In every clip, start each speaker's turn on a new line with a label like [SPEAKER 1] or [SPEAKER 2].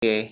[SPEAKER 1] Oke.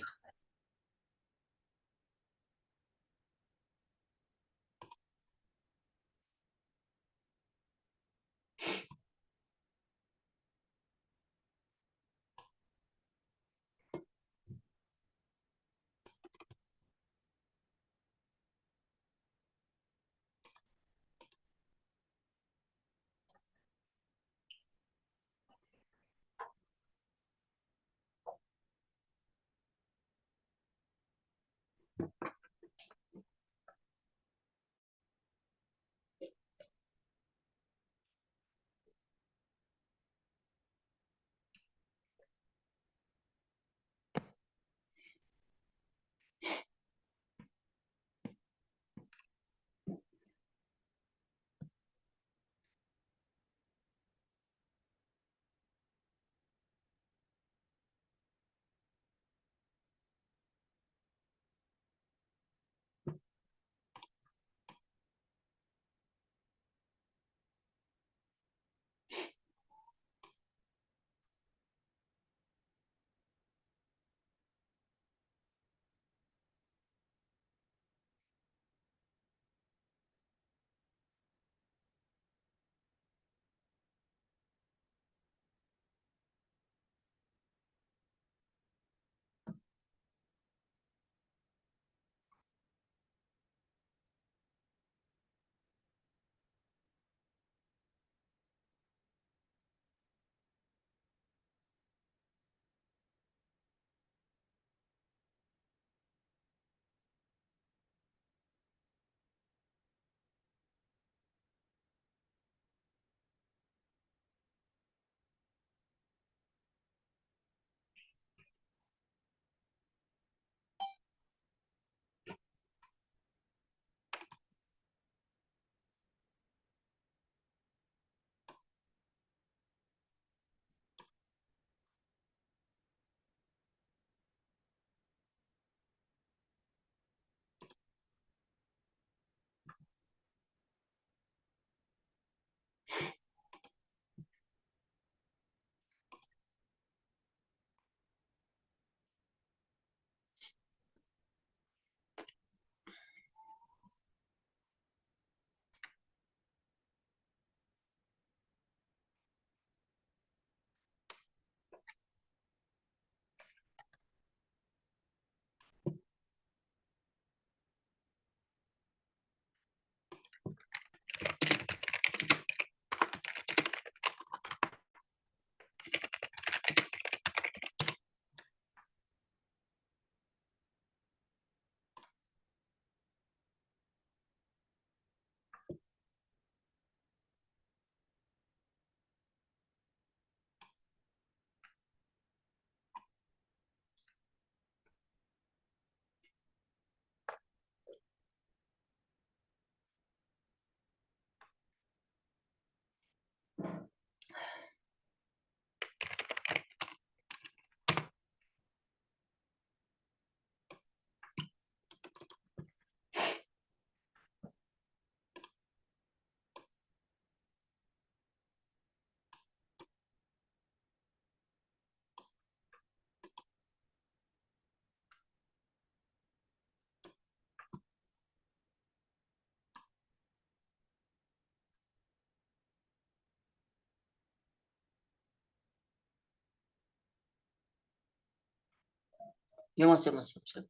[SPEAKER 1] Ya Mas, ya Mas, siap, siap.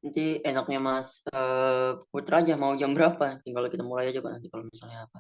[SPEAKER 1] Nanti enaknya Mas puter aja mau jam berapa. Tinggal kita mulai aja Pak nanti kalau misalnya apa.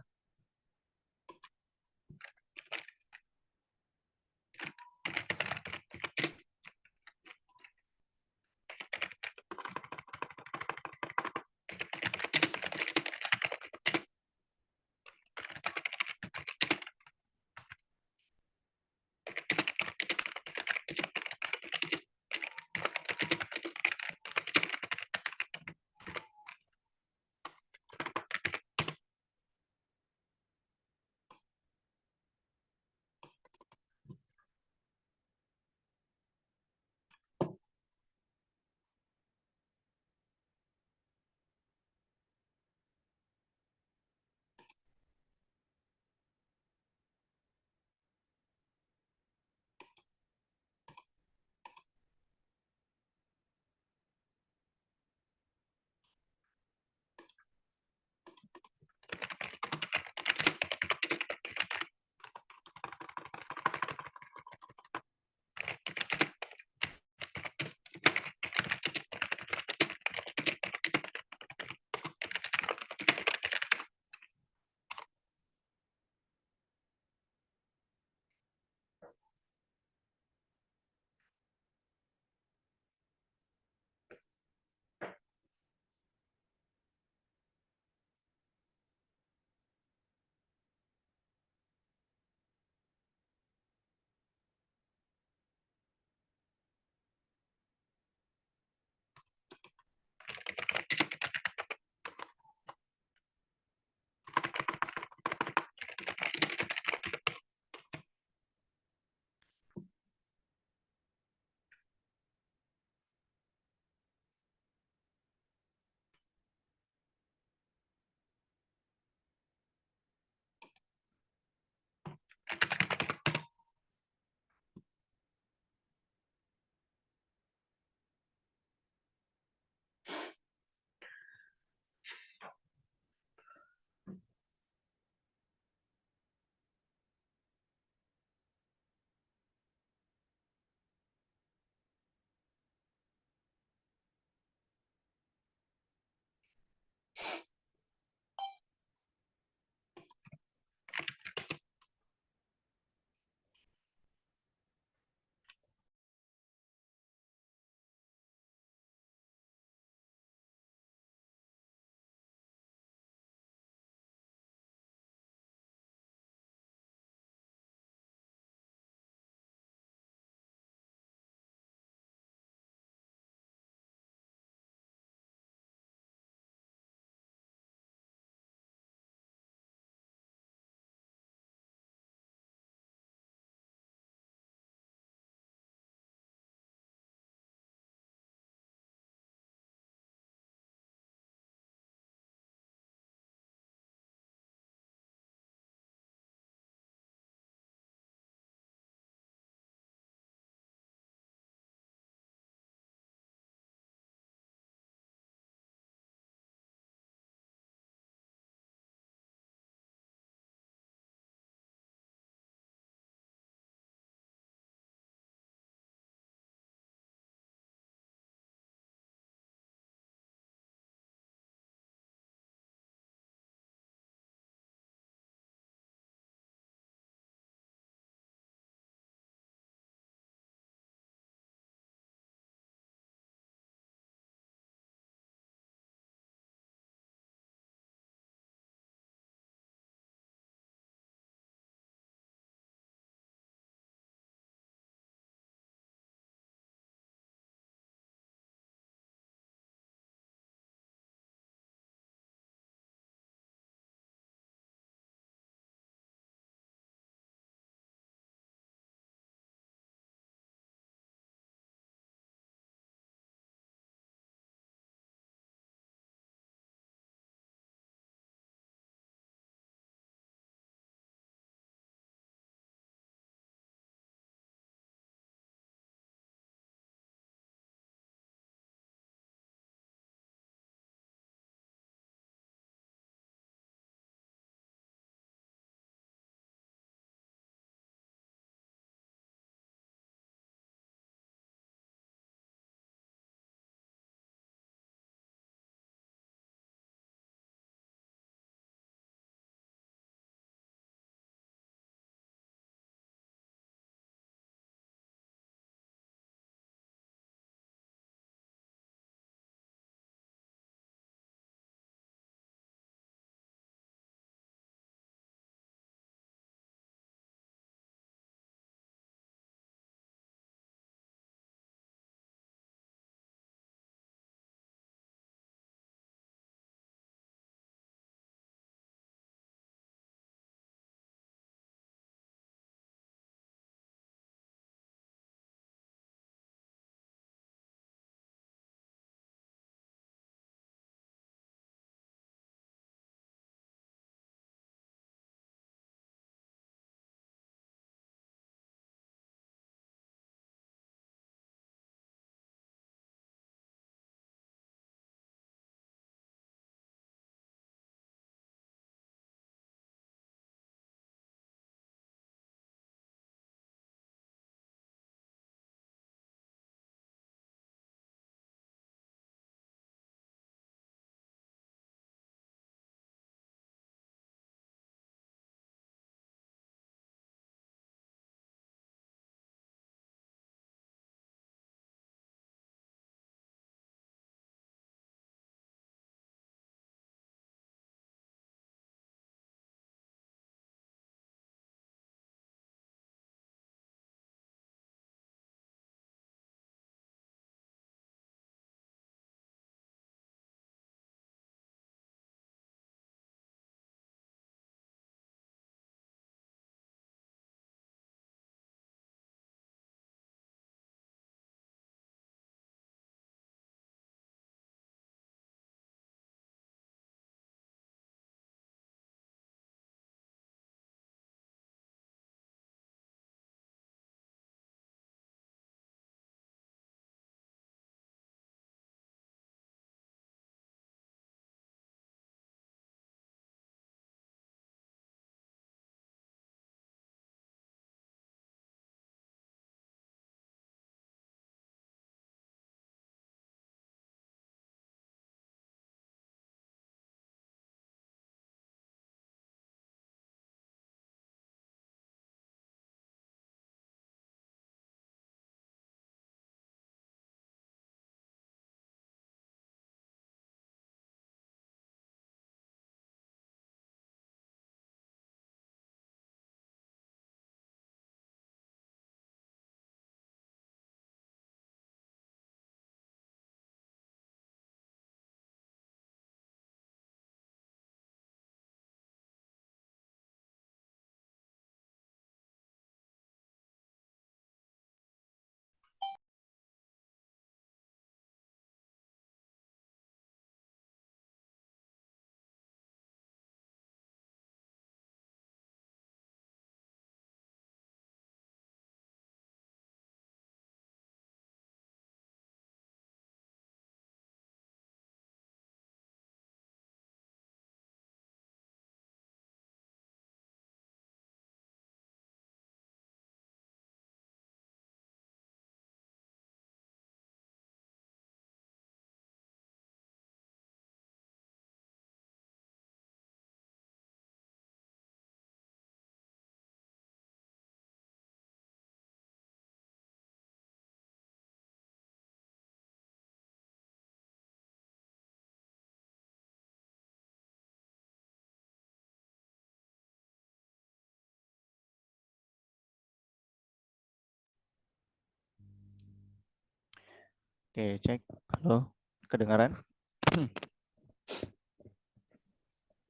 [SPEAKER 2] Oke, cek. Halo, kedengaran?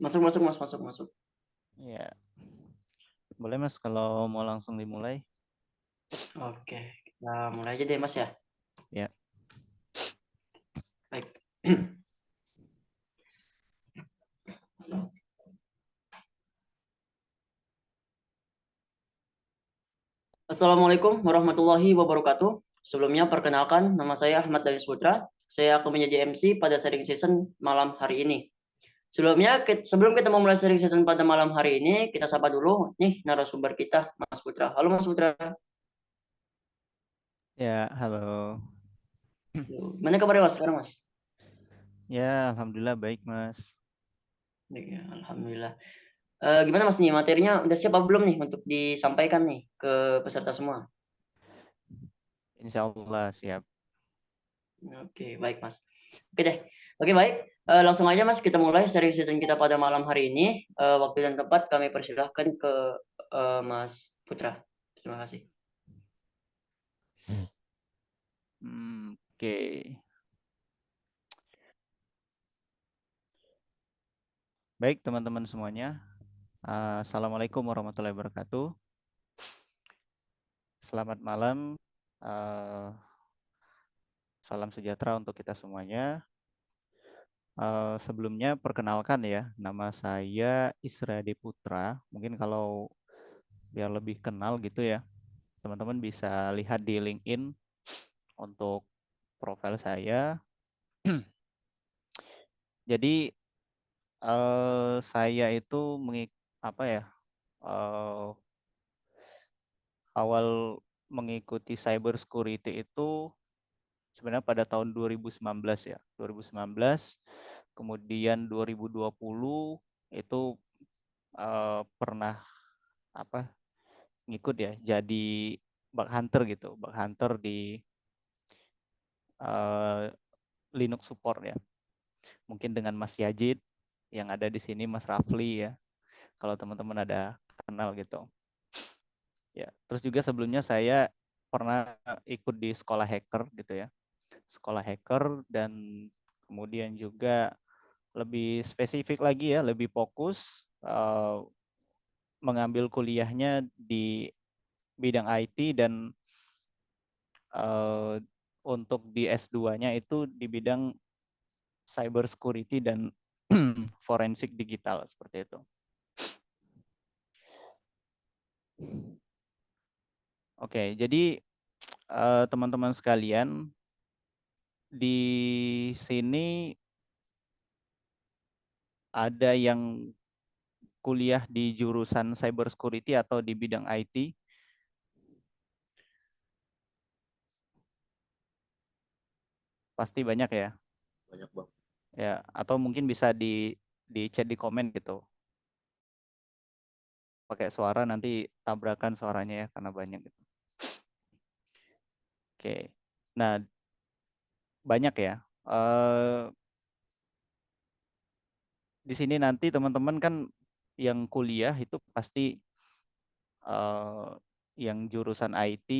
[SPEAKER 1] Masuk, masuk, Mas, masuk, masuk.
[SPEAKER 2] Ya, boleh Mas kalau mau langsung dimulai.
[SPEAKER 1] Oke, kita mulai aja deh, Mas ya.
[SPEAKER 2] Ya,
[SPEAKER 1] Baik. Assalamualaikum warahmatullahi wabarakatuh. Sebelumnya perkenalkan, nama saya Ahmad Dali Putra. Saya akan menjadi MC pada sharing season malam hari ini. Sebelum kita memulai sharing season pada malam hari ini, kita sapa dulu nih narasumber kita, Mas Putra. Halo Mas Putra.
[SPEAKER 2] ya, halo.
[SPEAKER 1] Mana kabarnya Mas sekarang Mas?
[SPEAKER 2] Ya, alhamdulillah baik Mas.
[SPEAKER 1] Baik ya, alhamdulillah. Gimana Mas nih materinya udah siap apa belum nih untuk disampaikan nih ke peserta semua?
[SPEAKER 2] Insya Allah siap.
[SPEAKER 1] Oke, baik Mas. Oke deh. Oke baik. Langsung aja Mas kita mulai sharing season kita pada malam hari ini. Waktu dan tempat kami persilahkan ke Mas Putra. Terima kasih.
[SPEAKER 2] Oke. Baik teman-teman semuanya. Assalamualaikum warahmatullahi wabarakatuh. Selamat malam. Uh, Salam sejahtera untuk kita semuanya. Sebelumnya perkenalkan ya, nama saya Isradi Putra. Mungkin kalau biar lebih kenal gitu ya, teman-teman bisa lihat di LinkedIn untuk profil saya. Jadi saya itu apa ya, eh, awal mengikuti cyber security itu sebenarnya pada tahun 2019 ya, 2019, kemudian 2020 itu pernah apa ngikut ya, jadi bug hunter gitu, bug hunter di eh, Linux support ya. Mungkin dengan Mas Yajid yang ada di sini, Mas Rafli ya, kalau teman-teman ada kenal gitu. Ya, terus juga sebelumnya saya pernah ikut di sekolah hacker gitu ya. Sekolah hacker dan kemudian juga lebih spesifik lagi ya, lebih fokus mengambil kuliahnya di bidang IT dan uh, untuk di S2-nya itu di bidang cyber security dan forensik digital seperti itu. Oke, jadi teman-teman sekalian, di sini ada yang kuliah di jurusan cyber security atau di bidang IT? Pasti banyak ya.
[SPEAKER 3] Banyak Bang.
[SPEAKER 2] Ya, atau mungkin bisa di chat di komen gitu. Pakai suara nanti tabrakan suaranya ya karena banyak gitu. Oke. Nah, banyak ya. Di sini nanti teman-teman kan yang kuliah itu pasti eh, yang jurusan IT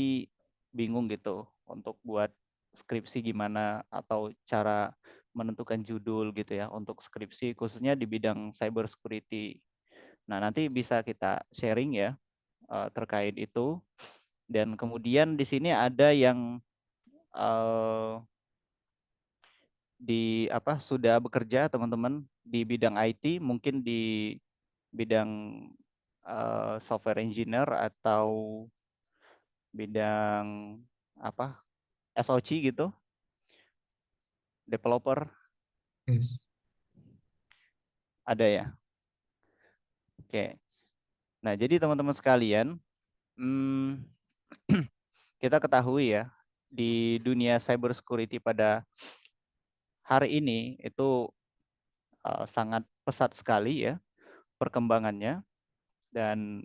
[SPEAKER 2] bingung gitu untuk buat skripsi gimana atau cara menentukan judul gitu ya untuk skripsi khususnya di bidang cyber security. Nah, nanti bisa kita sharing ya terkait itu. Dan kemudian di sini ada yang uh, di apa sudah bekerja teman-teman di bidang IT, mungkin di bidang software engineer atau bidang apa SOC gitu, developer
[SPEAKER 3] Yes.
[SPEAKER 2] ada ya. Oke. Nah, jadi teman-teman sekalian, hmm, kita ketahui ya di dunia cyber security pada hari ini itu sangat pesat sekali ya perkembangannya dan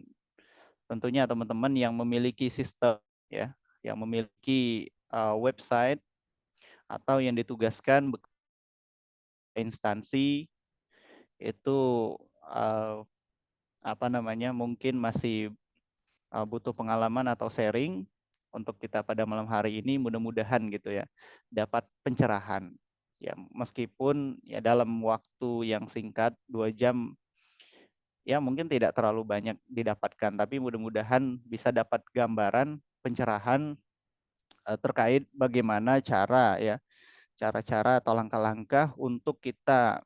[SPEAKER 2] tentunya teman-teman yang memiliki sistem ya, yang memiliki website atau yang ditugaskan instansi itu uh, apa namanya mungkin masih butuh pengalaman atau sharing untuk kita pada malam hari ini, mudah-mudahan gitu ya dapat pencerahan. Ya, meskipun ya dalam waktu yang singkat 2 jam ya mungkin tidak terlalu banyak didapatkan, tapi mudah-mudahan bisa dapat gambaran pencerahan terkait bagaimana cara-cara atau langkah-langkah untuk kita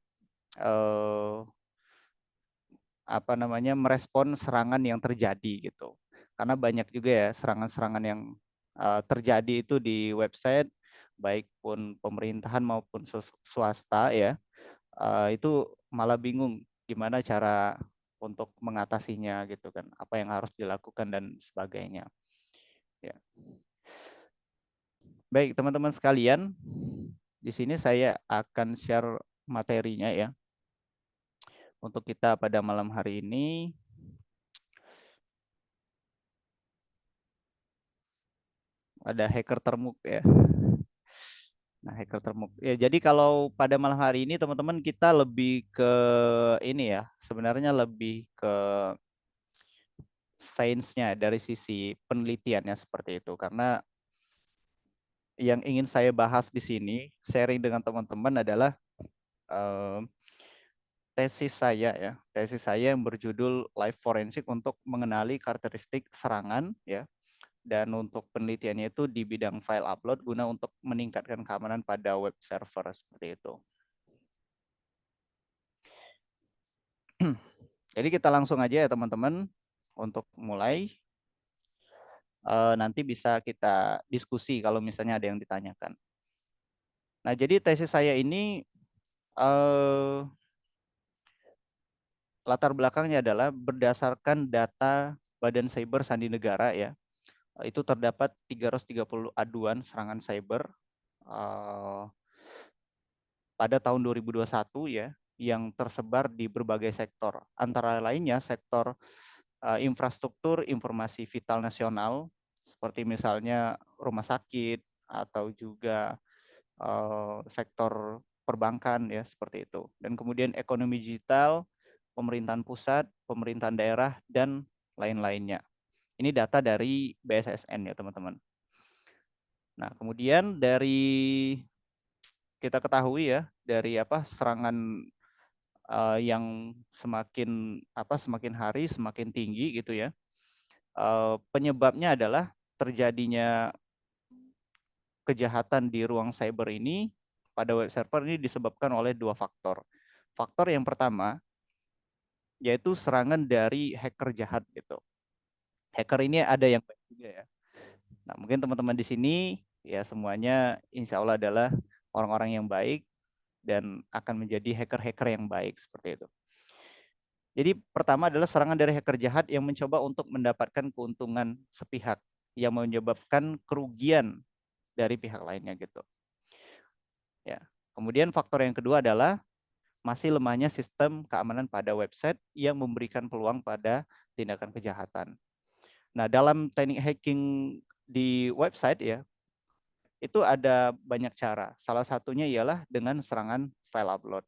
[SPEAKER 2] merespon serangan yang terjadi gitu. Karena banyak juga ya serangan-serangan yang terjadi itu di website, baik pun pemerintahan maupun swasta ya, itu malah bingung gimana cara untuk mengatasinya gitu kan, apa yang harus dilakukan dan sebagainya. Ya. Baik teman-teman sekalian, di sini saya akan share materinya ya untuk kita pada malam hari ini. Ada hacker termuk ya. Nah, hacker termuk. Ya, jadi kalau pada malam hari ini teman-teman kita lebih ke ini ya, sebenarnya lebih ke sainsnya dari sisi penelitiannya seperti itu. Karena yang ingin saya bahas di sini, sharing dengan teman-teman adalah tesis saya yang berjudul Live Forensic untuk mengenali karakteristik serangan ya. Dan untuk penelitiannya itu di bidang file upload guna untuk meningkatkan keamanan pada web server seperti itu. Jadi kita langsung aja ya teman-teman untuk mulai. Nanti bisa kita diskusi kalau misalnya ada yang ditanyakan. Nah, jadi tesis saya ini latar belakangnya adalah berdasarkan data Badan Cyber Sandi Negara ya. Itu terdapat 330 aduan serangan cyber pada tahun 2021 ya, yang tersebar di berbagai sektor. Antara lainnya sektor infrastruktur informasi vital nasional, seperti misalnya rumah sakit atau juga sektor perbankan ya seperti itu. Dan kemudian ekonomi digital, pemerintahan pusat, pemerintahan daerah dan lain-lainnya. Ini data dari BSSN ya teman-teman. Nah, kemudian dari kita ketahui ya dari serangan yang semakin hari semakin tinggi gitu ya. Penyebabnya adalah terjadinya kejahatan di ruang cyber ini pada web server ini disebabkan oleh 2 faktor. Faktor yang pertama yaitu serangan dari hacker jahat gitu. Hacker ini ada yang baik juga ya. Nah, mungkin teman-teman di sini ya semuanya insya Allah adalah orang-orang yang baik dan akan menjadi hacker-hacker yang baik seperti itu. Jadi pertama adalah serangan dari hacker jahat yang mencoba untuk mendapatkan keuntungan sepihak yang menyebabkan kerugian dari pihak lainnya gitu. Ya. Kemudian faktor yang kedua adalah masih lemahnya sistem keamanan pada website yang memberikan peluang pada tindakan kejahatan. Nah, dalam teknik hacking di website ya, itu ada banyak cara. Salah satunya ialah dengan serangan file upload.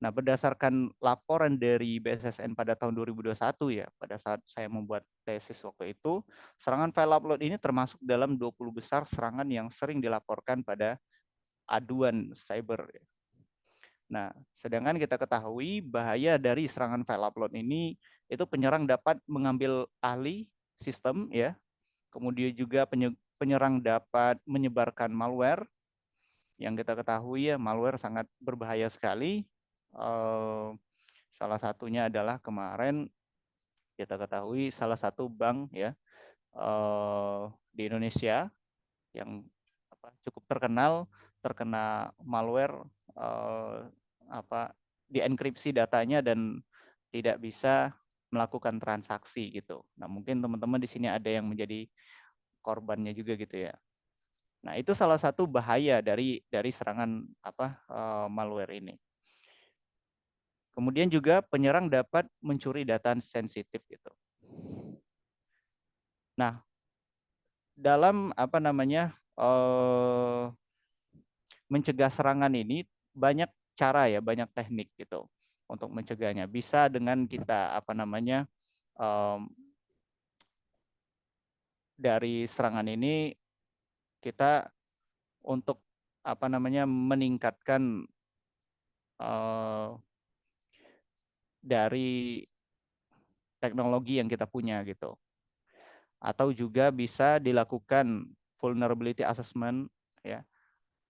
[SPEAKER 2] Nah, berdasarkan laporan dari BSSN pada tahun 2021 ya, pada saat saya membuat tesis waktu itu, serangan file upload ini termasuk dalam 20 besar serangan yang sering dilaporkan pada aduan cyber. Nah, sedangkan kita ketahui bahaya dari serangan file upload ini, itu penyerang dapat mengambil alih sistem ya, kemudian juga penyerang dapat menyebarkan malware. Yang kita ketahui ya, malware sangat berbahaya sekali. Salah satunya adalah kemarin kita ketahui salah satu bank ya di Indonesia yang cukup terkenal terkena malware dienkripsi datanya dan tidak bisa melakukan transaksi gitu. Nah, mungkin teman-teman di sini ada yang menjadi korbannya juga gitu ya. Nah, itu salah satu bahaya dari serangan malware ini. Kemudian juga penyerang dapat mencuri data sensitif gitu. Nah, dalam mencegah serangan ini banyak cara ya, banyak teknik gitu untuk mencegahnya. Bisa dengan kita dari serangan ini kita untuk meningkatkan dari teknologi yang kita punya gitu. Atau juga bisa dilakukan vulnerability assessment ya,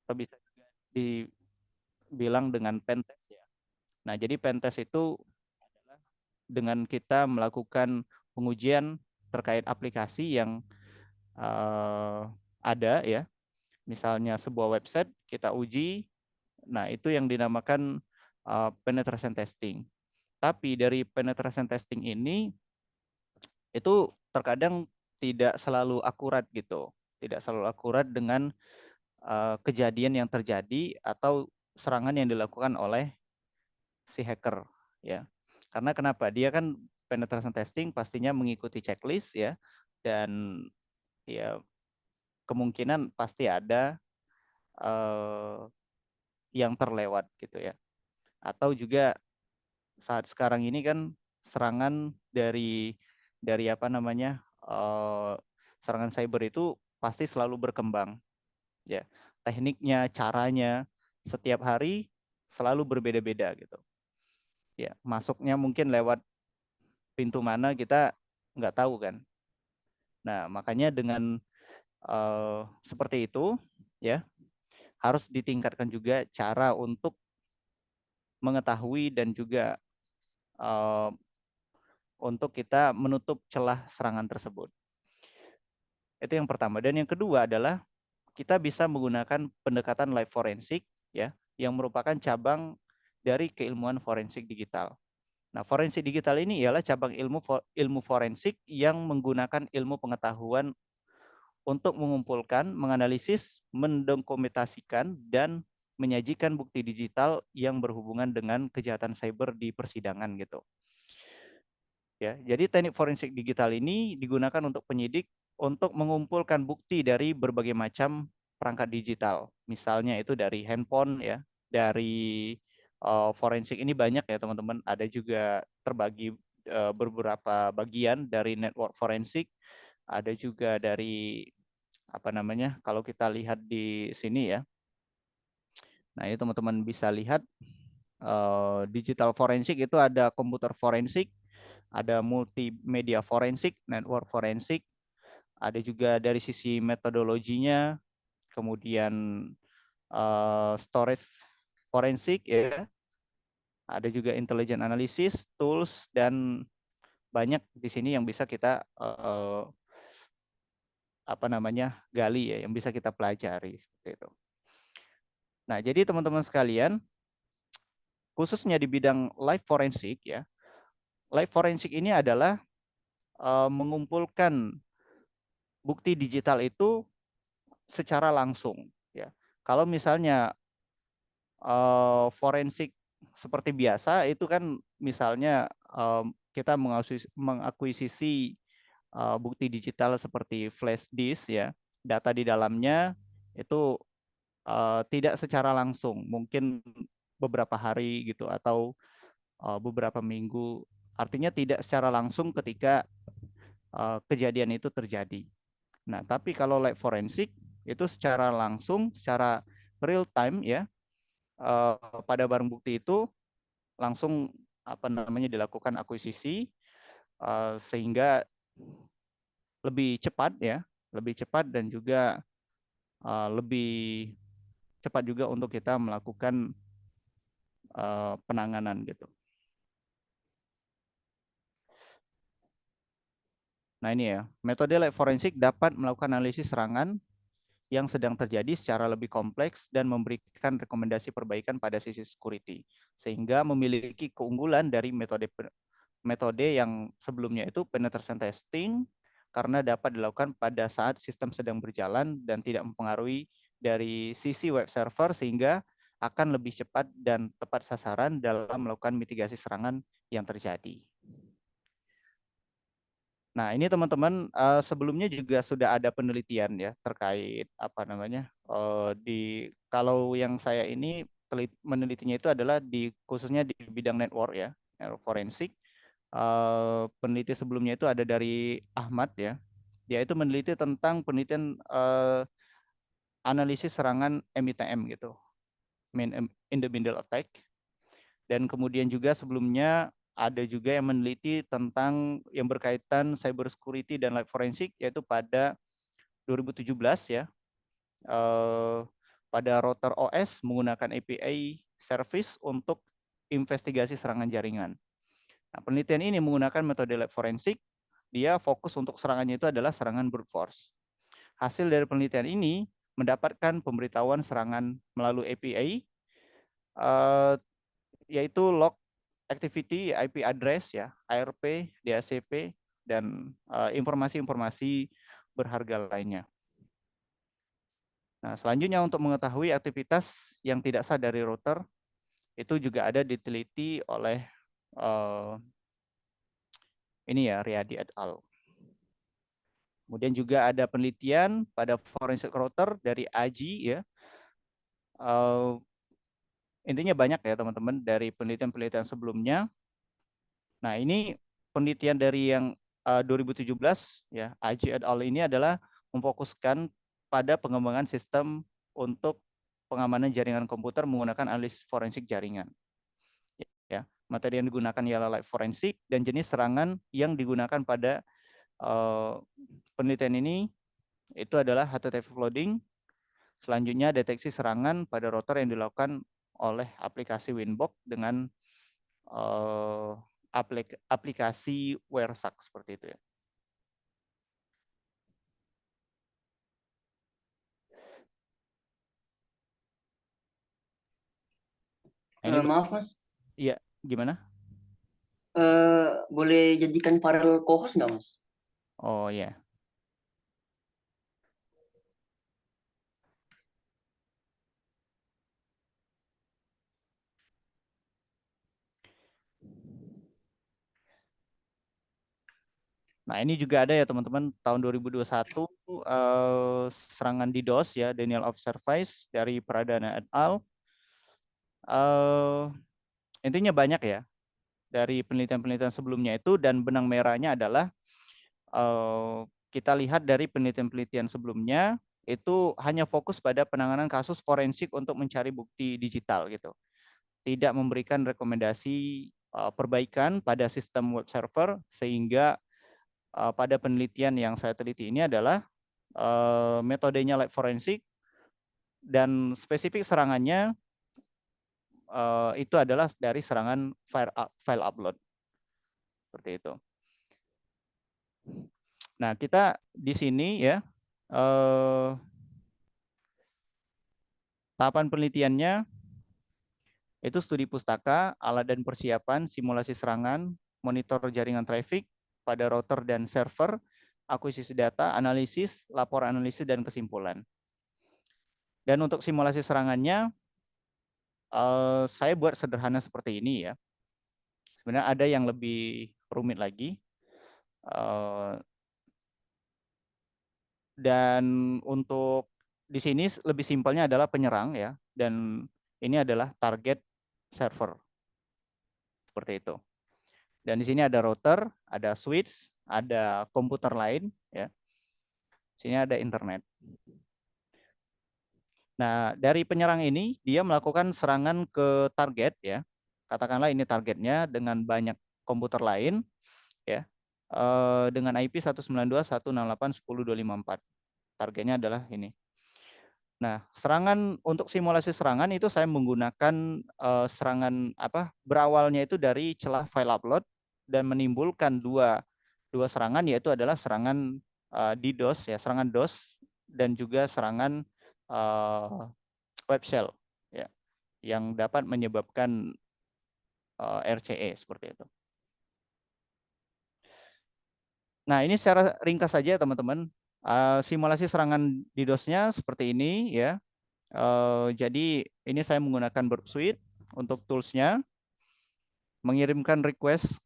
[SPEAKER 2] atau bisa juga dibilang dengan pentest ya. Nah, jadi pentest itu adalah dengan kita melakukan pengujian terkait aplikasi yang ada ya. Misalnya sebuah website kita uji, nah itu yang dinamakan penetration testing. Tapi dari penetration testing ini itu terkadang tidak selalu akurat gitu, tidak selalu akurat dengan kejadian yang terjadi atau serangan yang dilakukan oleh si hacker ya. Karena kenapa? Dia kan penetration testing pastinya mengikuti checklist ya, dan ya kemungkinan pasti ada yang terlewat gitu ya. Atau juga saat sekarang ini kan serangan dari serangan cyber itu pasti selalu berkembang ya. Tekniknya, caranya setiap hari selalu berbeda-beda gitu. Ya, masuknya mungkin lewat pintu mana kita nggak tahu kan. Nah, makanya dengan seperti itu ya, harus ditingkatkan juga cara untuk mengetahui dan juga untuk kita menutup celah serangan tersebut. Itu yang pertama. Dan yang kedua adalah kita bisa menggunakan pendekatan live forensik ya, yang merupakan cabang dari keilmuan forensik digital. Nah, forensik digital ini ialah cabang ilmu forensik yang menggunakan ilmu pengetahuan untuk mengumpulkan, menganalisis, mendokumentasikan, dan menyajikan bukti digital yang berhubungan dengan kejahatan cyber di persidangan gitu. Ya, jadi teknik forensik digital ini digunakan untuk penyidik untuk mengumpulkan bukti dari berbagai macam perangkat digital. Misalnya itu dari handphone ya, dari forensik ini banyak ya teman-teman. Ada juga terbagi beberapa bagian dari network forensik. Ada juga dari kalau kita lihat di sini ya. Nah, ini teman-teman bisa lihat digital forensik itu ada komputer forensik, ada multimedia forensik, network forensik, ada juga dari sisi metodologinya, kemudian storage forensik ya, ada juga intelligent analysis, tools, dan banyak di sini yang bisa kita gali ya, yang bisa kita pelajari seperti itu. Nah, jadi teman-teman sekalian, khususnya di bidang live forensik ya, live forensik ini adalah mengumpulkan bukti digital itu secara langsung ya. Kalau misalnya forensik seperti biasa itu kan misalnya kita mengakuisisi bukti digital seperti flash disk ya, data di dalamnya itu tidak secara langsung, mungkin beberapa hari gitu atau beberapa minggu, artinya tidak secara langsung ketika kejadian itu terjadi. Nah, tapi kalau live forensik itu secara langsung, secara real time ya, pada barang bukti itu langsung dilakukan akuisisi sehingga lebih cepat ya, lebih cepat dan juga lebih cepat juga untuk kita melakukan penanganan gitu. Nah, ini ya, metode live forensik dapat melakukan analisis serangan yang sedang terjadi secara lebih kompleks dan memberikan rekomendasi perbaikan pada sisi security, sehingga memiliki keunggulan dari metode yang sebelumnya itu penetration testing, karena dapat dilakukan pada saat sistem sedang berjalan dan tidak mempengaruhi dari sisi web server, sehingga akan lebih cepat dan tepat sasaran dalam melakukan mitigasi serangan yang terjadi. Nah, ini teman-teman sebelumnya juga sudah ada penelitian ya terkait kalau yang saya ini menelitinya itu adalah khususnya di bidang network ya, network forensik. Peneliti sebelumnya itu ada dari Ahmad ya. Dia itu meneliti tentang penelitian analisis serangan MITM gitu, main in the middle attack. Dan kemudian juga sebelumnya ada juga yang meneliti tentang yang berkaitan cyber security dan lab forensik, yaitu pada 2017 ya, pada router OS menggunakan API service untuk investigasi serangan jaringan. Nah, penelitian ini menggunakan metode lab forensik. Dia fokus untuk serangannya itu adalah serangan brute force. Hasil dari penelitian ini mendapatkan pemberitahuan serangan melalui API, yaitu log activity, IP address ya, ARP, DHCP, dan informasi-informasi berharga lainnya. Nah, selanjutnya untuk mengetahui aktivitas yang tidak sah dari router, itu juga ada diteliti oleh ini ya, Riyadi et al. Kemudian juga ada penelitian pada forensic router dari AJI ya. Intinya banyak ya teman-teman dari penelitian-penelitian sebelumnya. Nah, ini penelitian dari yang 2017 ya, AJI et al. Ini adalah memfokuskan pada pengembangan sistem untuk pengamanan jaringan komputer menggunakan analisis forensik jaringan. Ya, materi yang digunakan ialah live forensik dan jenis serangan yang digunakan pada penelitian ini itu adalah HTTP flooding. Selanjutnya deteksi serangan pada router yang dilakukan oleh aplikasi Winbox dengan aplikasi WireShark seperti itu ya. Ini
[SPEAKER 1] Maaf Mas,
[SPEAKER 2] iya gimana?
[SPEAKER 1] boleh jadikan Farel co-host nggak Mas?
[SPEAKER 2] Oh ya. Nah, ini juga ada ya teman-teman, tahun 2021 serangan DDoS ya, denial of service dari Pradana et al. Intinya banyak ya dari penelitian-penelitian sebelumnya itu, dan benang merahnya adalah kita lihat dari penelitian-penelitian sebelumnya itu hanya fokus pada penanganan kasus forensik untuk mencari bukti digital gitu. Tidak memberikan rekomendasi perbaikan pada sistem web server, sehingga pada penelitian yang saya teliti ini adalah metodenya lab forensik dan spesifik serangannya itu adalah dari serangan file upload seperti itu. Nah, kita di sini ya tahapan penelitiannya itu studi pustaka, alat dan persiapan, simulasi serangan, monitor jaringan traffic pada router dan server, akuisisi data, analisis, lapor analisis, dan kesimpulan. Dan untuk simulasi serangannya, saya buat sederhana seperti ini ya. Sebenarnya ada yang lebih rumit lagi. Dan untuk di sini lebih simpelnya adalah penyerang ya. Dan ini adalah target server. Seperti itu. Dan di sini ada router, ada switch, ada komputer lain ya. Sini ada internet. Nah, dari penyerang ini dia melakukan serangan ke target ya. Katakanlah ini targetnya dengan banyak komputer lain ya. Dengan IP 192.168.10.254. Targetnya adalah ini. Nah, serangan untuk simulasi serangan itu saya menggunakan serangan berawalnya itu dari celah file upload dan menimbulkan dua serangan, yaitu adalah serangan DDoS ya, serangan DOS, dan juga serangan web shell ya, yang dapat menyebabkan RCE seperti itu. Nah, ini secara ringkas saja teman-teman. Simulasi serangan DDoS-nya seperti ini ya. Jadi ini saya menggunakan Burp Suite untuk tools-nya, mengirimkan request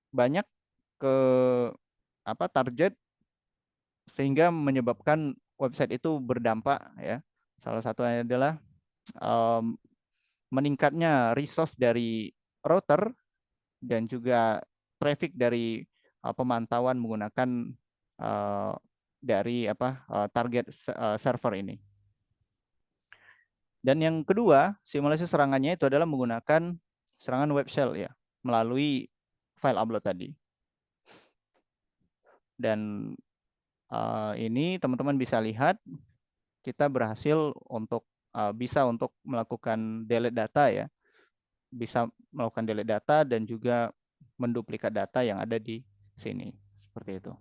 [SPEAKER 2] banyak ke target sehingga menyebabkan website itu berdampak ya. Salah satunya adalah meningkatnya resource dari router dan juga traffic dari pemantauan menggunakan dari target server ini. Dan yang kedua, simulasi serangannya itu adalah menggunakan serangan web shell ya, melalui file upload tadi. Dan ini teman-teman bisa lihat kita berhasil untuk bisa untuk melakukan delete data ya, bisa melakukan delete data dan juga menduplikat data yang ada di sini seperti itu.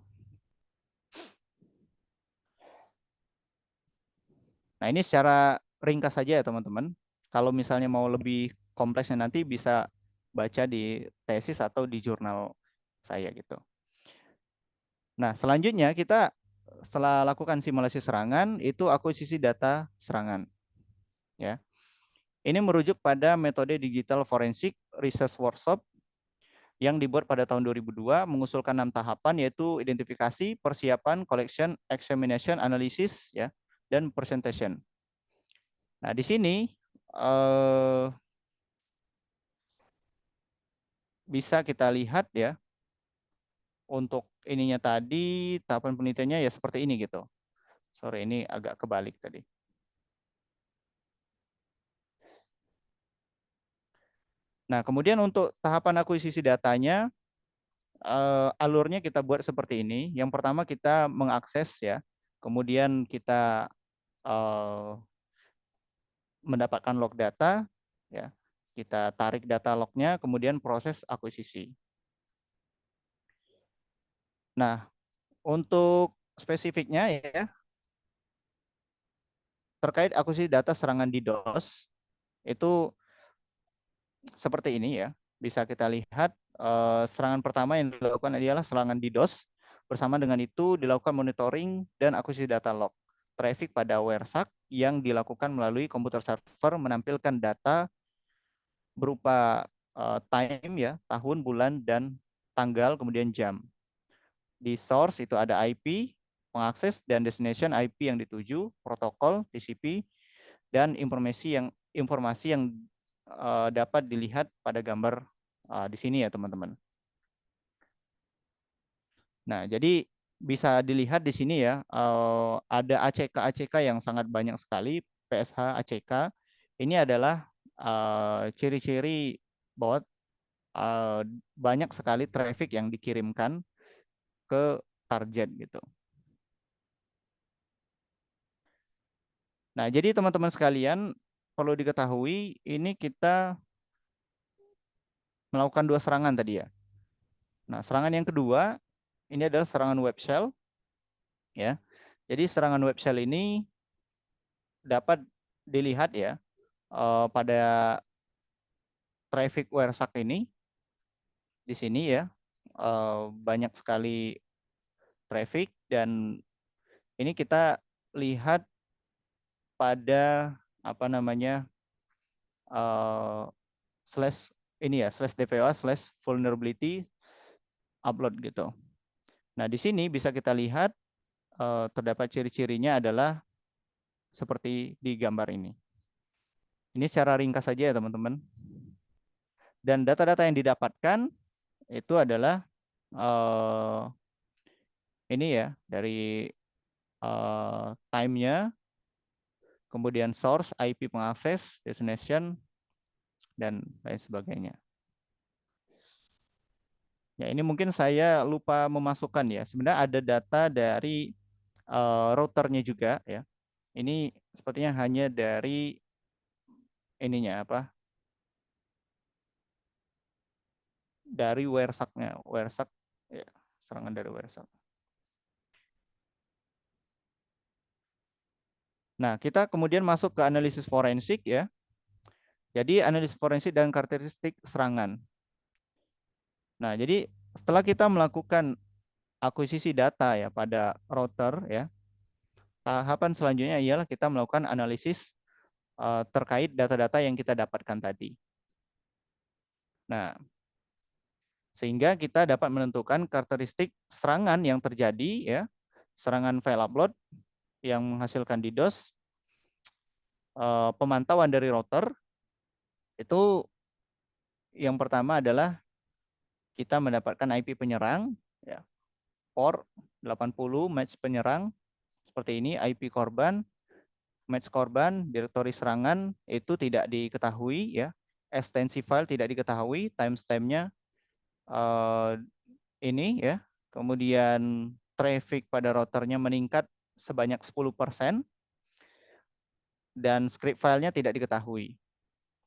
[SPEAKER 2] Nah, ini secara ringkas saja ya teman-teman. Kalau misalnya mau lebih kompleksnya nanti bisa baca di tesis atau di jurnal saya gitu. Nah, selanjutnya kita setelah lakukan simulasi serangan, itu akuisisi data serangan. Ya. Ini merujuk pada metode digital forensik research workshop yang dibuat pada tahun 2002, mengusulkan 6 tahapan, yaitu identifikasi, persiapan, collection, examination, analysis, ya, dan presentation. Nah, di sini bisa kita lihat ya, untuk ininya tadi, tahapan penelitiannya ya seperti ini gitu. Sorry, ini agak kebalik tadi. Nah, kemudian untuk tahapan akuisisi datanya, alurnya kita buat seperti ini. Yang pertama kita mengakses ya, kemudian kita mendapatkan log data, ya, kita tarik data lognya, kemudian proses akuisisi. Nah, untuk spesifiknya ya, terkait akuisisi data serangan DDoS, itu seperti ini ya. Bisa kita lihat serangan pertama yang dilakukan adalah serangan DDoS. Bersama dengan itu dilakukan monitoring dan akuisisi data log traffic pada WireShark yang dilakukan melalui komputer server menampilkan data berupa time ya, tahun, bulan, dan tanggal, kemudian jam. Di source itu ada IP, pengakses, dan destination IP yang dituju, protokol, TCP, dan informasi yang dapat dilihat pada gambar di sini ya teman-teman. Nah, jadi bisa dilihat di sini ya, ada ACK yang sangat banyak sekali, PSH ACK. Ini adalah ciri-ciri bahwa banyak sekali traffic yang dikirimkan ke target gitu. Nah, jadi teman-teman sekalian perlu diketahui ini kita melakukan 2 serangan tadi ya. Nah, serangan yang kedua ini adalah serangan web shell ya. Jadi serangan web shell ini dapat dilihat ya pada traffic WireShark ini di sini ya, banyak sekali traffic, dan ini kita lihat pada apa namanya slash ini ya, slash DVOA slash vulnerability upload gitu. Nah, di sini bisa kita lihat terdapat ciri-cirinya adalah seperti di gambar ini. Ini secara ringkas saja ya teman-teman. Dan data-data yang didapatkan itu adalah ini ya, dari time-nya, kemudian source, IP pengakses, destination, dan lain sebagainya. Ya, ini mungkin saya lupa memasukkan ya. Sebenarnya ada data dari routernya juga ya. Ini sepertinya hanya dari ininya apa? Dari WireShark-nya, WireShark ya, serangan dari WireShark. Nah, kita kemudian masuk ke analisis forensik ya. Jadi analisis forensik dan karakteristik serangan. Nah, jadi setelah kita melakukan akuisisi data ya pada router ya, tahapan selanjutnya ialah kita melakukan analisis terkait data-data yang kita dapatkan tadi. Nah, sehingga kita dapat menentukan karakteristik serangan yang terjadi ya, serangan file upload yang menghasilkan DDoS, pemantauan dari router itu yang pertama adalah kita mendapatkan IP penyerang ya. port 80 match penyerang seperti ini, IP korban, match korban, direktori serangan itu tidak diketahui ya, ekstensi file tidak diketahui, timestamp-nya ini ya, kemudian traffic pada routernya meningkat sebanyak 10% dan script filenya tidak diketahui.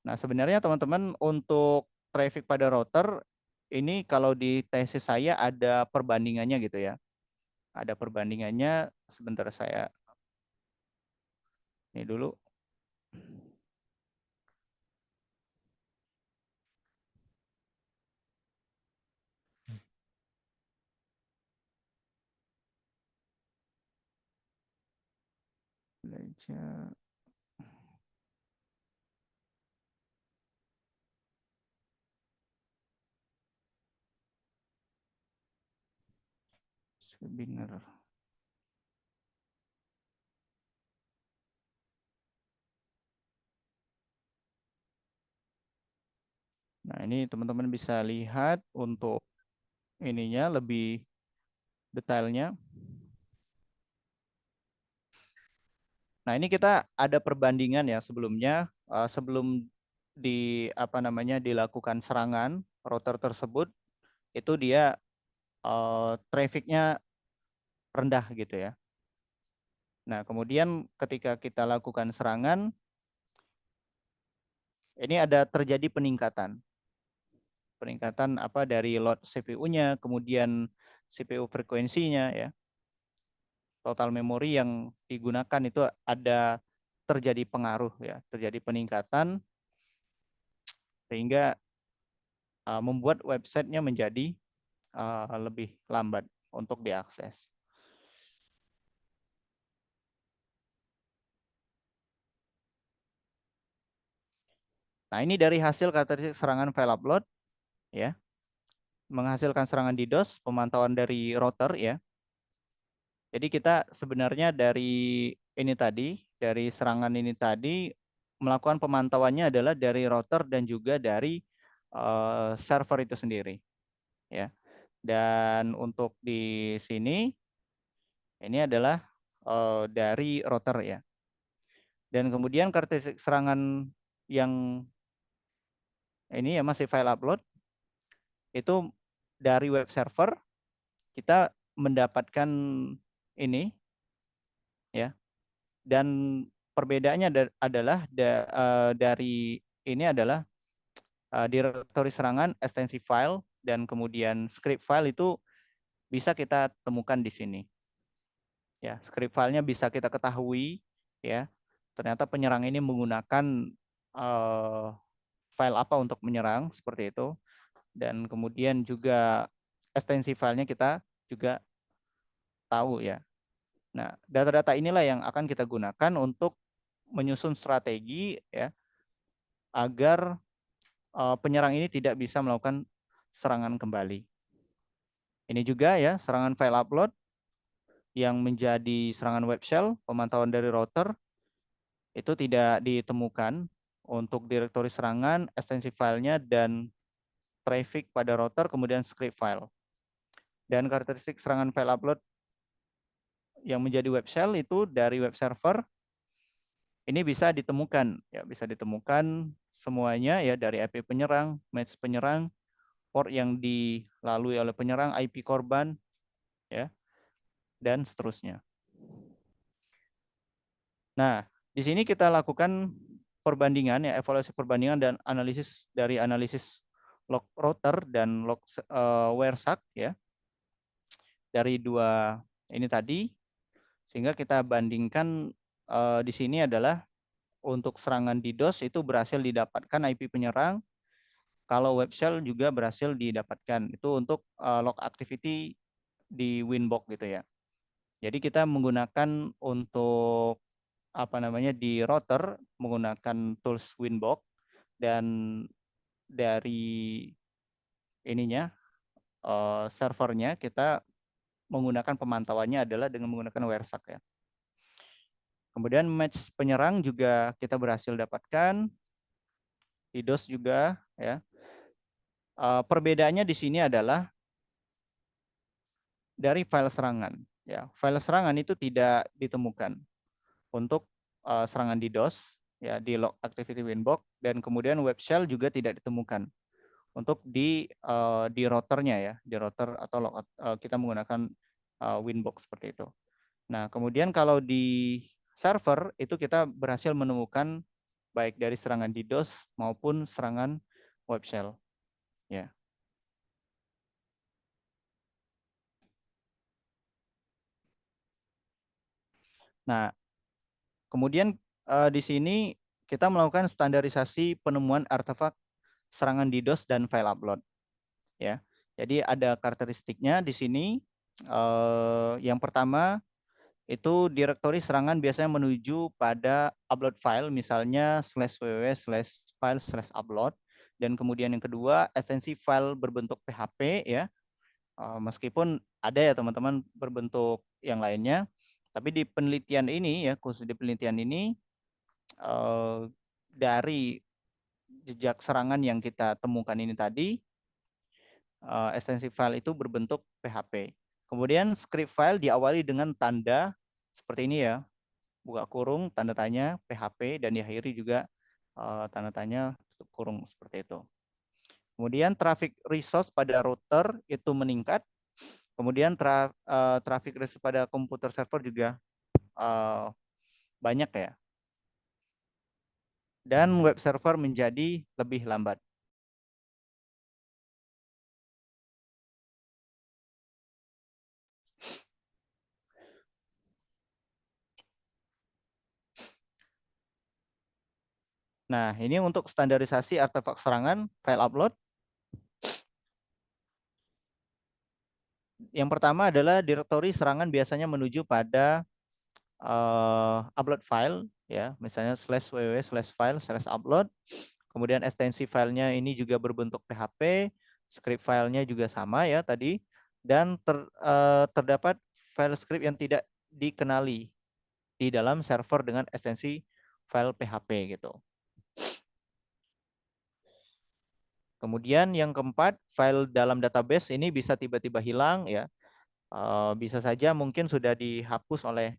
[SPEAKER 2] Nah, sebenarnya teman-teman untuk traffic pada router ini kalau di tesis saya ada perbandingannya gitu ya. Ada perbandingannya, sebentar saya ini dulu. Belajar. Webinar. Nah, ini teman-teman bisa lihat untuk ininya lebih detailnya. Nah, ini kita ada perbandingan ya sebelumnya, sebelum dilakukan serangan router tersebut itu dia trafficnya rendah gitu ya. Nah, kemudian ketika kita lakukan serangan, ini ada terjadi peningkatan. Peningkatan apa dari load CPU-nya, kemudian CPU frekuensinya ya. Total memori yang digunakan itu ada terjadi pengaruh ya, terjadi peningkatan sehingga membuat websitenya menjadi lebih lambat untuk diakses. Nah, ini dari hasil karakteristik serangan file upload ya. Menghasilkan serangan DDoS, pemantauan dari router ya. Jadi kita sebenarnya dari ini tadi, dari serangan ini tadi melakukan pemantauannya adalah dari router dan juga dari server itu sendiri ya. Dan untuk di sini ini adalah dari router ya. Dan kemudian karakteristik serangan yang ini ya masih file upload itu dari web server kita mendapatkan ini ya. Dan perbedaannya adalah dari ini adalah direktori serangan, ekstensi file dan kemudian script file itu bisa kita temukan di sini. Ya, script filenya bisa kita ketahui ya. Ternyata penyerang ini menggunakan file apa untuk menyerang seperti itu. Dan kemudian juga ekstensi filenya kita juga tahu ya. Nah, data-data inilah yang akan kita gunakan untuk menyusun strategi ya agar penyerang ini tidak bisa melakukan serangan kembali. Ini juga ya serangan file upload yang menjadi serangan web shell, pemantauan dari router itu tidak ditemukan untuk direktori serangan, ekstensi filenya dan traffic pada router kemudian script file. Dan karakteristik serangan file upload yang menjadi web shell itu dari web server ini bisa ditemukan ya, bisa ditemukan semuanya ya dari IP penyerang, match penyerang, port yang dilalui oleh penyerang, IP korban ya dan seterusnya. Nah, di sini kita lakukan perbandingan ya, evaluasi perbandingan dan analisis dari analisis log router dan log WireShark ya. Dari dua ini tadi sehingga kita bandingkan di sini adalah untuk serangan DDoS itu berhasil didapatkan IP penyerang, kalau web shell juga berhasil didapatkan. Itu untuk log activity di Winbox gitu ya. Jadi kita menggunakan untuk di router menggunakan tools Winbox dan dari ininya servernya kita menggunakan pemantauannya adalah dengan menggunakan WireShark ya. Kemudian match penyerang juga kita berhasil dapatkan, DDoS juga ya. Perbedaannya di sini adalah dari file serangan. Ya, file serangan itu tidak ditemukan untuk serangan DDoS, ya, di log activity winbox, dan kemudian web shell juga tidak ditemukan untuk di routernya, ya, di router atau kita menggunakan winbox seperti itu. Nah, kemudian kalau di server itu kita berhasil menemukan baik dari serangan DDoS maupun serangan web shell, ya. Nah, kemudian di sini kita melakukan standarisasi penemuan artefak serangan DDoS dan file upload, ya. Jadi ada karakteristiknya di sini. Yang pertama itu direktori serangan biasanya menuju pada upload file, misalnya /www/file/upload, dan kemudian yang kedua ekstensi file berbentuk PHP, ya. Meskipun ada ya teman-teman berbentuk yang lainnya, tapi di penelitian ini, ya, khusus di penelitian ini dari jejak serangan yang kita temukan ini tadi, ekstensi file itu berbentuk PHP. Kemudian script file diawali dengan tanda seperti ini, ya, buka kurung, tanda tanya, PHP, dan diakhiri juga tanda tanya, tutup kurung, seperti itu. Kemudian traffic resource pada router itu meningkat. Kemudian traffic resource pada komputer server juga banyak, ya. Dan web server menjadi lebih lambat. Nah, ini untuk standarisasi artefak serangan file upload. Yang pertama adalah direktori serangan biasanya menuju pada upload file, ya, misalnya /www/file/upload. Kemudian ekstensi filenya ini juga berbentuk PHP, script filenya juga sama, ya, tadi, dan terdapat file script yang tidak dikenali di dalam server dengan ekstensi file PHP, gitu. Kemudian yang keempat, file dalam database ini bisa tiba-tiba hilang, ya. Bisa saja mungkin sudah dihapus oleh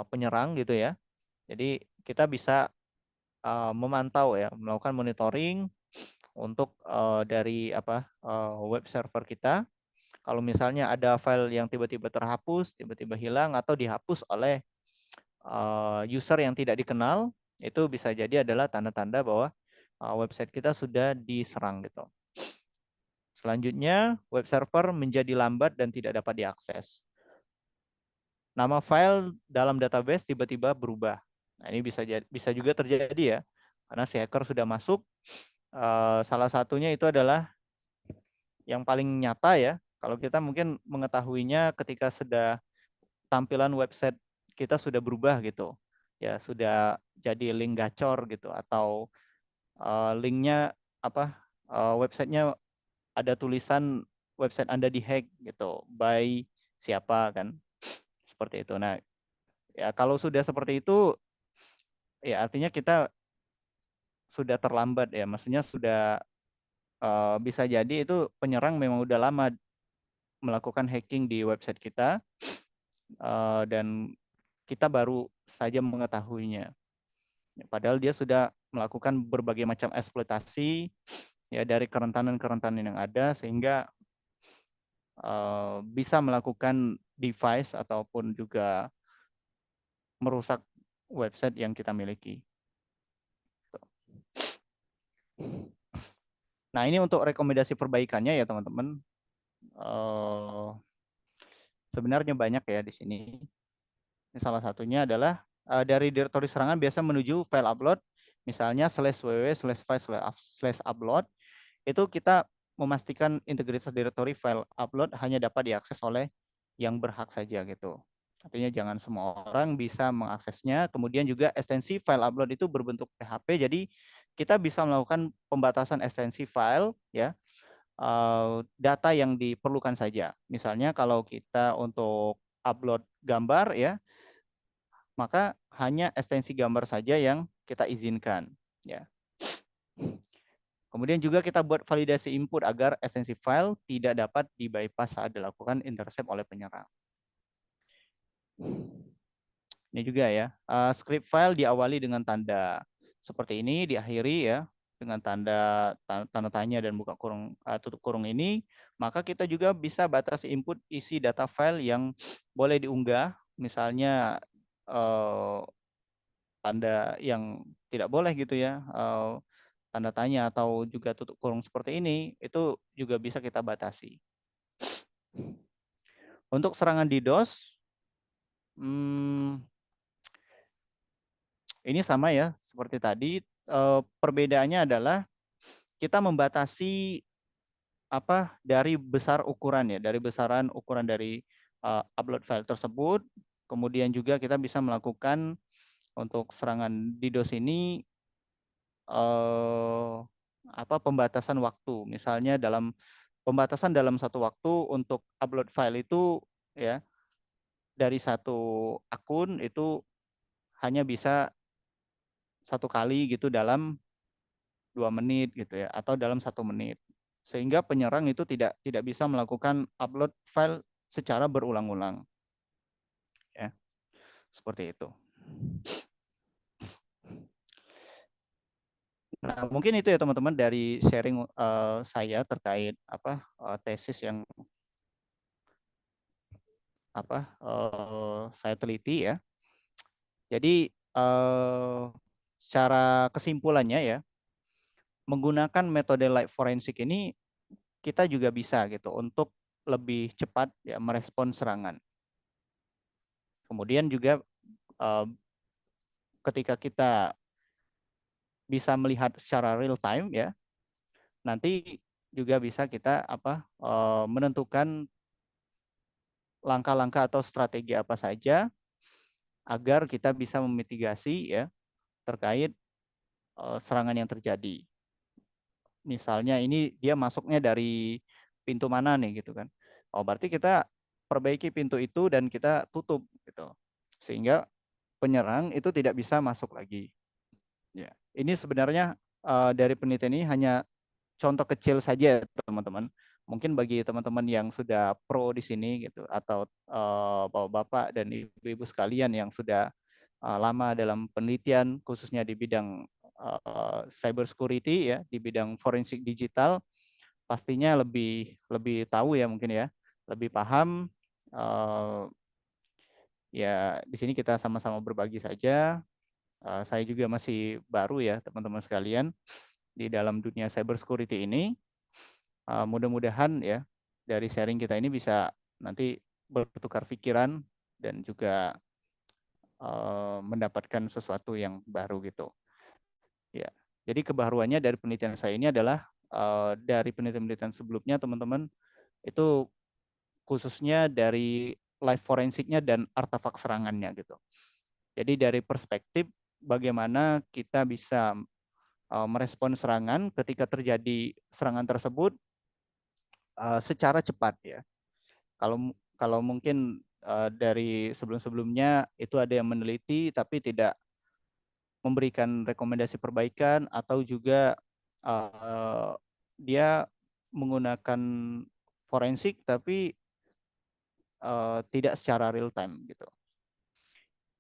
[SPEAKER 2] penyerang, gitu, ya. Jadi kita bisa memantau, ya, melakukan monitoring untuk dari web server kita. Kalau misalnya ada file yang tiba-tiba terhapus, tiba-tiba hilang, atau dihapus oleh user yang tidak dikenal, itu bisa jadi adalah tanda-tanda bahwa website kita sudah diserang, gitu. Selanjutnya, web server menjadi lambat dan tidak dapat diakses. Nama file dalam database tiba-tiba berubah. Nah, ini bisa juga terjadi, ya, karena si hacker sudah masuk. Salah satunya itu adalah yang paling nyata, ya. Kalau kita mungkin mengetahuinya ketika sudah tampilan website kita sudah berubah, gitu, ya, sudah jadi link gacor, gitu, atau linknya websitenya ada tulisan website Anda dihack, gitu, by siapa, kan, seperti itu. Nah, ya, kalau sudah seperti itu, ya, artinya kita sudah terlambat, ya, maksudnya sudah bisa jadi itu penyerang memang udah lama melakukan hacking di website kita, dan kita baru saja mengetahuinya. Padahal dia sudah melakukan berbagai macam eksploitasi, ya, dari kerentanan-kerentanan yang ada, sehingga bisa melakukan device ataupun juga merusak website yang kita miliki. Nah, ini untuk rekomendasi perbaikannya, ya, teman-teman. Sebenarnya banyak, ya, di sini. Salah satunya adalah dari direktori serangan biasa menuju file upload, misalnya /www/file/upload, itu kita memastikan integritas direktori file upload hanya dapat diakses oleh yang berhak saja, gitu. Artinya jangan semua orang bisa mengaksesnya. Kemudian juga ekstensi file upload itu berbentuk PHP, jadi kita bisa melakukan pembatasan ekstensi file, ya, data yang diperlukan saja. Misalnya kalau kita untuk upload gambar, ya, maka hanya ekstensi gambar saja yang kita izinkan, ya. Kemudian juga kita buat validasi input agar esensi file tidak dapat di-bypass saat dilakukan intercept oleh penyerang. Ini juga ya, script file diawali dengan tanda seperti ini, diakhiri ya dengan tanda tanya dan buka kurung, tutup kurung ini. Maka kita juga bisa batasi input isi data file yang boleh diunggah, misalnya tanda yang tidak boleh gitu ya, tanda tanya atau juga tutup kurung seperti ini, itu juga bisa kita batasi. Untuk serangan DDoS, ini sama ya, seperti tadi. Perbedaannya adalah kita membatasi dari besar ukuran ya, dari besaran ukuran dari upload file tersebut. Kemudian juga kita bisa melakukan untuk serangan DDoS ini pembatasan waktu. Misalnya pembatasan dalam satu waktu untuk upload file itu ya dari satu akun itu hanya bisa satu kali gitu dalam 2 menit gitu ya, atau dalam 1 menit. Sehingga penyerang itu tidak bisa melakukan upload file secara berulang-ulang. Ya, seperti itu. Nah, mungkin itu ya teman-teman dari sharing saya terkait tesis yang saya teliti ya. Jadi secara kesimpulannya ya, menggunakan metode live forensik ini kita juga bisa gitu untuk lebih cepat ya merespon serangan. Kemudian juga ketika kita bisa melihat secara real time ya, nanti juga bisa kita menentukan langkah-langkah atau strategi apa saja agar kita bisa memitigasi ya terkait serangan yang terjadi. Misalnya ini dia masuknya dari pintu mana nih gitu kan. Oh, berarti kita perbaiki pintu itu dan kita tutup gitu. Sehingga penyerang itu tidak bisa masuk lagi. Ya, ini sebenarnya dari penelitian ini hanya contoh kecil saja teman-teman. Mungkin bagi teman-teman yang sudah pro di sini gitu atau bapak-bapak dan ibu-ibu sekalian yang sudah lama dalam penelitian khususnya di bidang cyber security ya, di bidang forensik digital, pastinya lebih tahu ya mungkin ya, lebih paham. Ya di sini kita sama-sama berbagi saja. Saya juga masih baru ya teman-teman sekalian di dalam dunia cyber security ini. Mudah-mudahan ya dari sharing kita ini bisa nanti bertukar pikiran dan juga mendapatkan sesuatu yang baru gitu. Ya, jadi kebaruannya dari penelitian saya ini adalah dari penelitian-penelitian sebelumnya teman-teman itu khususnya dari live forensiknya dan artefak serangannya gitu. Jadi dari perspektif bagaimana kita bisa merespon serangan ketika terjadi serangan tersebut secara cepat ya. Kalau mungkin dari sebelum-sebelumnya itu ada yang meneliti tapi tidak memberikan rekomendasi perbaikan atau juga dia menggunakan forensik tapi tidak secara real time gitu.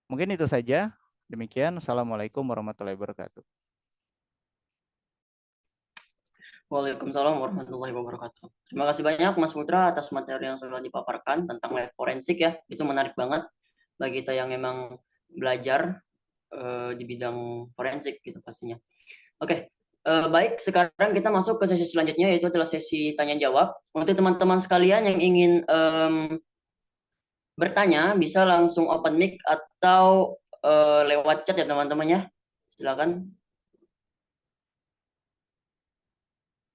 [SPEAKER 2] Mungkin itu saja. Demikian. Assalamualaikum warahmatullahi wabarakatuh.
[SPEAKER 1] Waalaikumsalam warahmatullahi wabarakatuh. Terima kasih banyak Mas Putra atas materi yang sudah dipaparkan tentang live forensik ya. Itu menarik banget bagi kita yang memang belajar di bidang forensik gitu pastinya. Oke, baik sekarang kita masuk ke sesi selanjutnya yaitu adalah sesi tanya jawab. Untuk teman-teman sekalian yang ingin bertanya bisa langsung open mic atau lewat chat ya teman-teman ya. Silakan